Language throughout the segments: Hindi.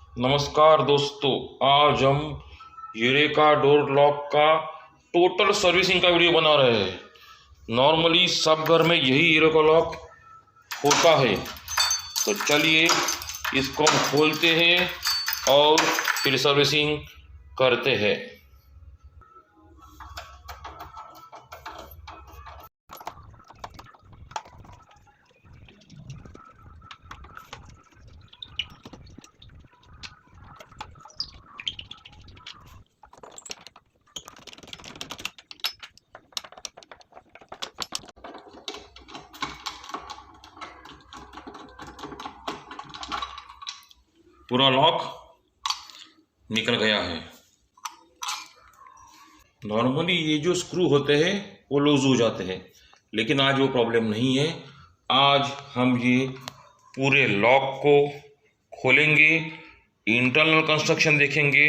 नमस्कार दोस्तों। आज हम यूरेका डोर लॉक का टोटल सर्विसिंग का वीडियो बना रहे हैं। नॉर्मली सब घर में यही यूरेका लॉक होता है, तो चलिए इसको हम खोलते हैं और फिर सर्विसिंग करते हैं। पूरा लॉक निकल गया है। नॉर्मली ये जो स्क्रू होते हैं वो लूज हो जाते हैं, लेकिन आज वो प्रॉब्लम नहीं है। आज हम ये पूरे लॉक को खोलेंगे, इंटरनल कंस्ट्रक्शन देखेंगे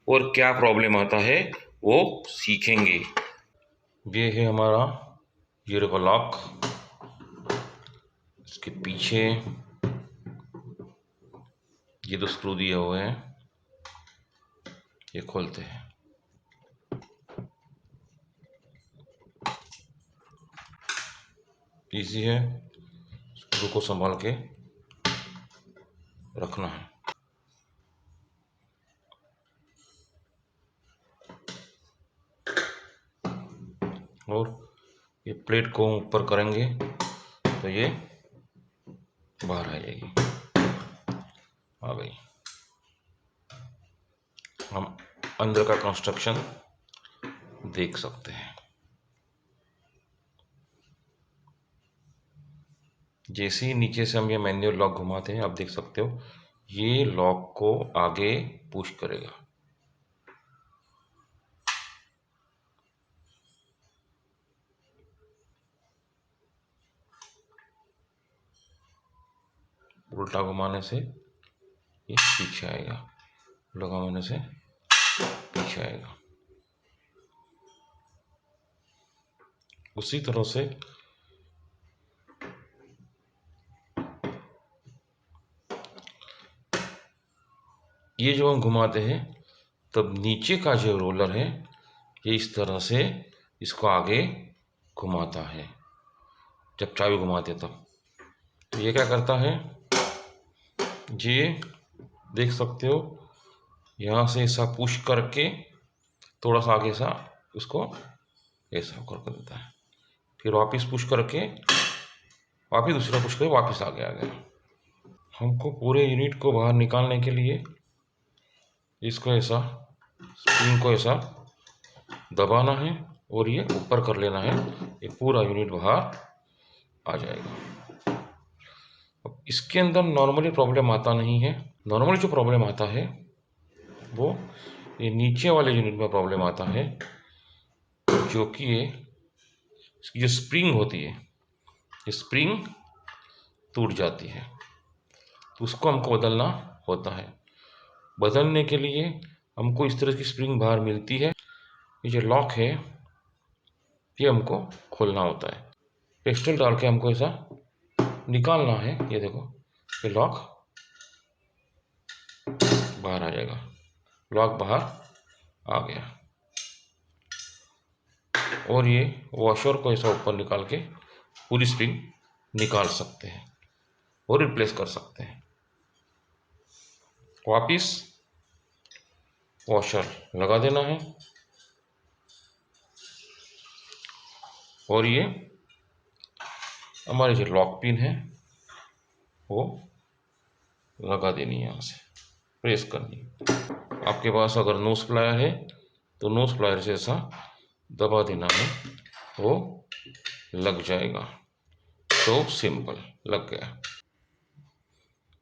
और क्या प्रॉब्लम आता है वो सीखेंगे। ये है हमारा यूरेका लॉक। इसके पीछे ये दो स्क्रू दिए हुए हैं, ये खोलते हैं। इजी है, स्क्रू को संभाल के रखना है। और ये प्लेट को ऊपर करेंगे तो ये बाहर आ जाएगी। आ गई। हम अंदर का कंस्ट्रक्शन देख सकते हैं। जैसे ही नीचे से हम ये मैनुअल लॉक घुमाते हैं, आप देख सकते हो ये लॉक को आगे पुश करेगा। उल्टा घुमाने से ये पीछे आएगा, उल्टा घुमाने से पीछे आएगा। उसी तरह से ये जो हम घुमाते हैं तब नीचे का जो रोलर है ये इस तरह से इसको आगे घुमाता है। जब चाबी घुमाते तब तो ये क्या करता है, ये देख सकते हो यहाँ से ऐसा पुश करके थोड़ा सा आगे सा उसको ऐसा कर देता है, फिर वापस पुश करके वापस दूसरा पुश करके वापस आगे आ गया। हमको पूरे यूनिट को बाहर निकालने के लिए इसको ऐसा स्प्रिंग को ऐसा दबाना है और ये ऊपर कर लेना है, ये पूरा यूनिट बाहर आ जाएगा। अब इसके अंदर नॉर्मली प्रॉब्लम आता नहीं है। नॉर्मली जो प्रॉब्लम आता है वो ये नीचे वाले यूनिट में प्रॉब्लम आता है, जो कि ये इसकी जो स्प्रिंग होती है ये स्प्रिंग टूट जाती है, तो उसको हमको बदलना होता है। बदलने के लिए हमको इस तरह की स्प्रिंग बाहर मिलती है। ये जो लॉक है ये हमको खोलना होता है, पेस्टल डाल के हमको ऐसा निकालना है। ये देखो ये लॉक बाहर आ जाएगा, लॉक बाहर आ गया। और ये वॉशर को ऐसा ऊपर निकाल के पूरी स्प्रिंग निकाल सकते हैं और रिप्लेस कर सकते हैं। वापिस वॉशर लगा देना है और ये हमारी जो लॉक पिन है वो लगा देनी है, यहाँ से प्रेस करनी। आपके पास अगर नोज प्लायर है तो नोज प्लायर से ऐसा दबा देना है, वो लग जाएगा। तो सिंपल लग गया।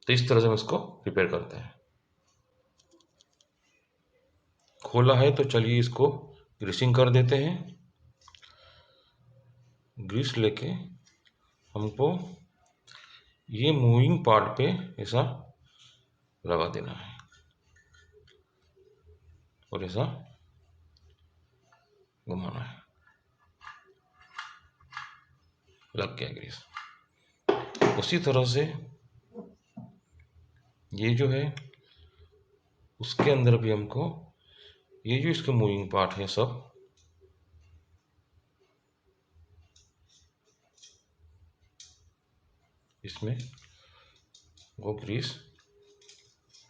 तो इस तरह से हम इसको रिपेयर करते हैं। खोला है तो चलिए इसको ग्रीसिंग कर देते हैं। ग्रीस लेके हमको ये मूविंग पार्ट पे ऐसा लगा देना है और ऐसा घुमाना है, लग गया ग्रीस। उसी तरह से ये जो है उसके अंदर भी हमको ये जो इसके मूविंग पार्ट है सब इसमें वो ग्रीस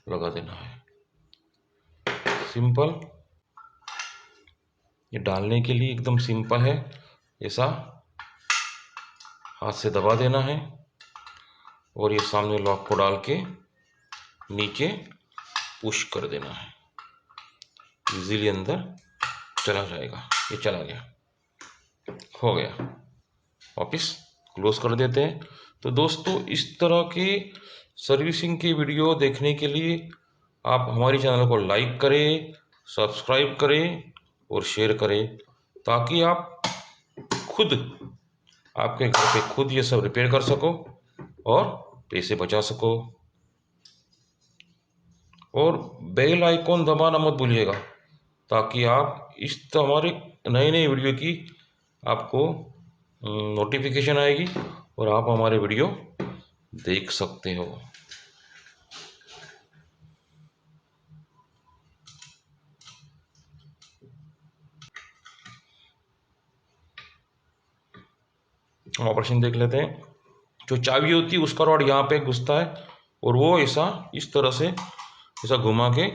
लगा देना है। सिंपल, ये डालने के लिए एकदम सिंपल है। ऐसा हाथ से दबा देना है और ये सामने लॉक को डाल के नीचे पुश कर देना है, इजीली अंदर चला जाएगा। ये चला गया, हो गया। वापिस क्लोज कर देते हैं। तो दोस्तों, इस तरह के सर्विसिंग की वीडियो देखने के लिए आप हमारे चैनल को लाइक करें, सब्सक्राइब करें और शेयर करें, ताकि आप खुद आपके घर पे खुद ये सब रिपेयर कर सको और पैसे बचा सको। और बेल आइकॉन दबाना मत भूलिएगा, ताकि आप इस हमारे नए नए वीडियो की आपको नोटिफिकेशन आएगी और आप हमारे वीडियो देख सकते हो। हम ऑपरेशन देख लेते हैं। जो चाबी होती है उसका रॉड यहाँ पे घुसता है और वो ऐसा इस तरह से ऐसा घुमा के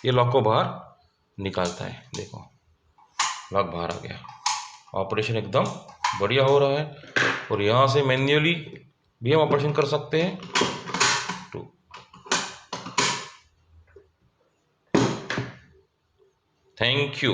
ये लॉक को बाहर निकालता है। देखो, लॉक बाहर आ गया। ऑपरेशन एकदम बढ़िया हो रहा है। और यहाँ से मैन्युअली भी हम ऑपरेशन कर सकते हैं। तो थैंक यू।